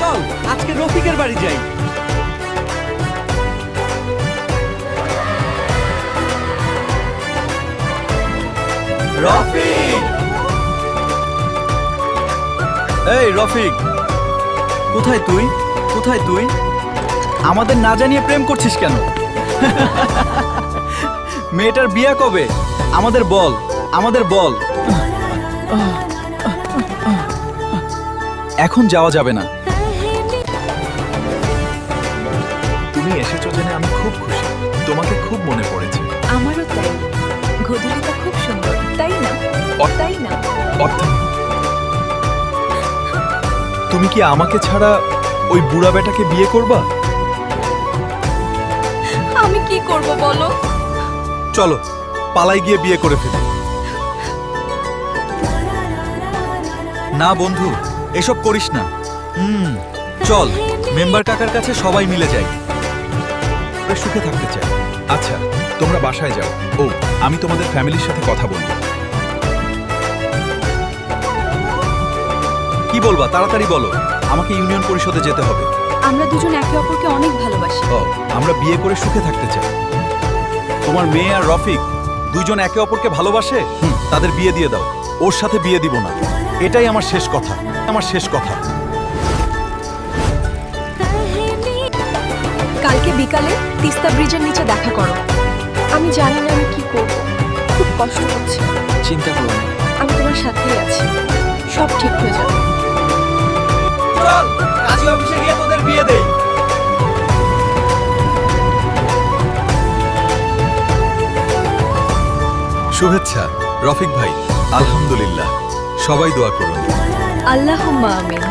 চল আজকে রফিকের বাড়ি যাই। রফিক, এই রফিক, কোথায় তুই? কোথায় তুই? আমাদের না জানিয়ে প্রেম করছিস কেন? মেয়েটার বিয়ে কবে? আমাদের বল, আমাদের বল। এখন যাওয়া যাবে না। তুমি এসেছো জেনে আমি খুব খুশি। তোমাকে খুব মনে পড়েছে। আমারও তাই। গধূলিটা খুব সুন্দর, তাই না? তাই না? অর্থাৎ তুমি কি আমাকে ছাড়া ওই বুড়া বেটাকে বিয়ে করবা? আমি কি করব বলো? চলো পালাই গিয়ে বিয়ে করে ফেলি। না বন্ধু, এসব করিস না। চল মেম্বার কাকার কাছে সবাই মিলে যাই। সুখে থাকতে চাই। আচ্ছা তোমরা বাসায় যাও। ও, আমি তোমাদের ফ্যামিলির সাথে কথা বলবো। কি বলবা তাড়াতাড়ি বলো, আমাকে ইউনিয়ন পরিষদে যেতে হবে। আমরা দুজন একে অপরকে অনেক ভালোবাসি। ও, আমরা বিয়ে করে সুখে থাকতে চাই। তোমার মেয়ে আর রফিক দুইজন একে অপরকে ভালোবাসে, তাদের বিয়ে দিয়ে দাও। ওর সাথে বিয়ে দিব না, এটাই আমার শেষ কথা, আমার শেষ কথা। কালকে বিকালে তিস্তা ব্রিজের নিচে দেখা করো। আমি জানি না আমি কি করব, খুব কষ্ট হচ্ছে। চিন্তা করো না, আমি তোমার সাথেই আছি, সব ঠিক হয়ে যাবে। চল কাজী অফিসে গিয়ে তোদের বিয়ে দেই। শুভেচ্ছা রফিক ভাই। আলহামদুলিল্লাহ, সবাই দোয়া করুন। আল্লাহুম্মা আমিন।